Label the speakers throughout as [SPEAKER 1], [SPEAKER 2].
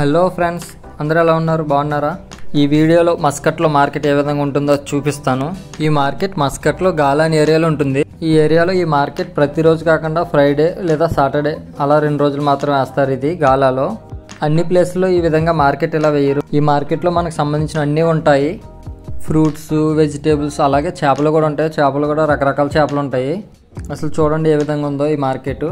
[SPEAKER 1] Hello friends, అందరూ ఎలా ఉన్నారు? బాగున్నారా? ఈ వీడియోలో మస్కట్లో మార్కెట్ ఏ విధంగా ఉంటుందో చూపిస్తాను. ఈ మార్కెట్ మస్కట్లో గాలాన్ ఏరియాలో ఉంటుంది. ఈ ఏరియాలో ఈ మార్కెట్ ప్రతిరోజు కాకుండా ఫ్రైడే లేదా సాటర్డే అలా 2 రోజులు మాత్రం వేస్తారు. ఇది గాలాలో అన్ని ప్లేస్లో ఈ విధంగా మార్కెట్ ఇలా వేయరు. ఈ మార్కెట్లో మనకు సంబంధించిన అన్నీ ఉంటాయి. ఫ్రూట్స్, వెజిటేబుల్స్, అలాగే చేపలు కూడా ఉంటాయి. చేపలు కూడా రకరకాల చేపలు ఉంటాయి. అసలు చూడండి ఏ విధంగా ఉందో ఈ మార్కెట్.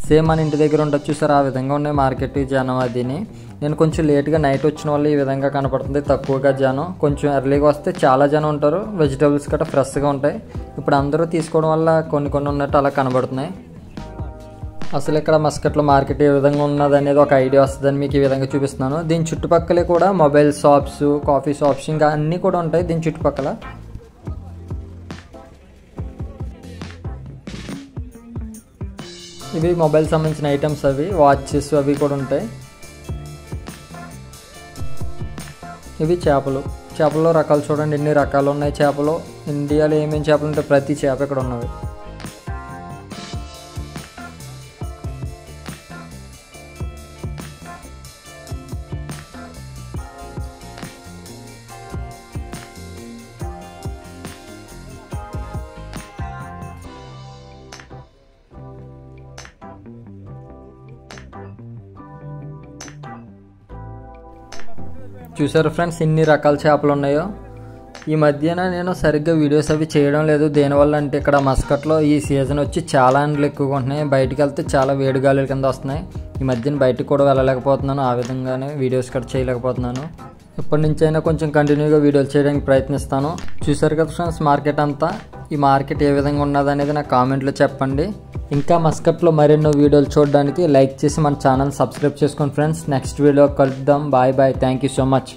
[SPEAKER 1] సేమ్ మన ఇంటి దగ్గర ఉంటుంది చూసారు, ఆ విధంగా ఉన్నాయి మార్కెట్. జనం అదిని నేను కొంచెం లేట్గా నైట్ వచ్చిన వాళ్ళు ఈ విధంగా కనపడుతుంది, తక్కువగా జనం. కొంచెం ఎర్లీగా వస్తే చాలా జనం ఉంటారు. వెజిటేబుల్స్ గట్రా ఫ్రెష్గా ఉంటాయి. ఇప్పుడు అందరూ తీసుకోవడం వల్ల కొన్ని ఉన్నట్టు అలా కనబడుతున్నాయి. అసలు ఇక్కడ మస్కట్లో మార్కెట్ ఏ విధంగా ఉన్నది అనేది ఒక ఐడియా వస్తుందని మీకు ఈ విధంగా చూపిస్తున్నాను. దీని చుట్టుపక్కలే కూడా మొబైల్ షాప్స్, కాఫీ షాప్స్ ఇంకా అన్నీ కూడా ఉంటాయి దీని చుట్టుపక్కల. ఇవి మొబైల్ సంబంధించిన ఐటమ్స్, అవి వాచెస్ అవి కూడా ఉంటాయి. ఇవి చేపల్లో రకాలు చూడండి, ఎన్ని రకాలు ఉన్నాయి చేపలు. ఇండియాలో ఏమేమి చేపలు ఉంటాయి, ప్రతి చేప ఇక్కడ ఉన్నది. చూసారు ఫ్రెండ్స్, ఎన్ని రకాల చేపలు ఉన్నాయో. ఈ మధ్యన నేను సరిగ్గా వీడియోస్ అవి చేయడం లేదు. దేనివల్ల అంటే ఇక్కడ మస్కట్లో ఈ సీజన్ వచ్చి చాలా ఎండలు ఎక్కువగా ఉంటున్నాయి. బయటికి వెళ్తే చాలా వేడి గాలుల కింద వస్తున్నాయి. ఈ మధ్యన బయటకు కూడా వెళ్ళలేకపోతున్నాను, ఆ విధంగానే వీడియోస్ కూడా చేయలేకపోతున్నాను. ఇప్పటి నుంచి అయినా కొంచెం కంటిన్యూగా వీడియోలు చేయడానికి ప్రయత్నిస్తాను. చూసారు కదా ఫ్రెండ్స్ మార్కెట్ అంతా. ఈ మార్కెట్ ఏ విధంగా ఉన్నది అనేది నాకు కామెంట్లో చెప్పండి. ఇంకా మస్కట్లో మరెన్నో వీడియోలు చూడడానికి లైక్ చేసి మన ఛానల్ సబ్స్క్రైబ్ చేసుకోండి ఫ్రెండ్స్. నెక్స్ట్ వీడియో కలుద్దాం. Bye bye. Thank you so much.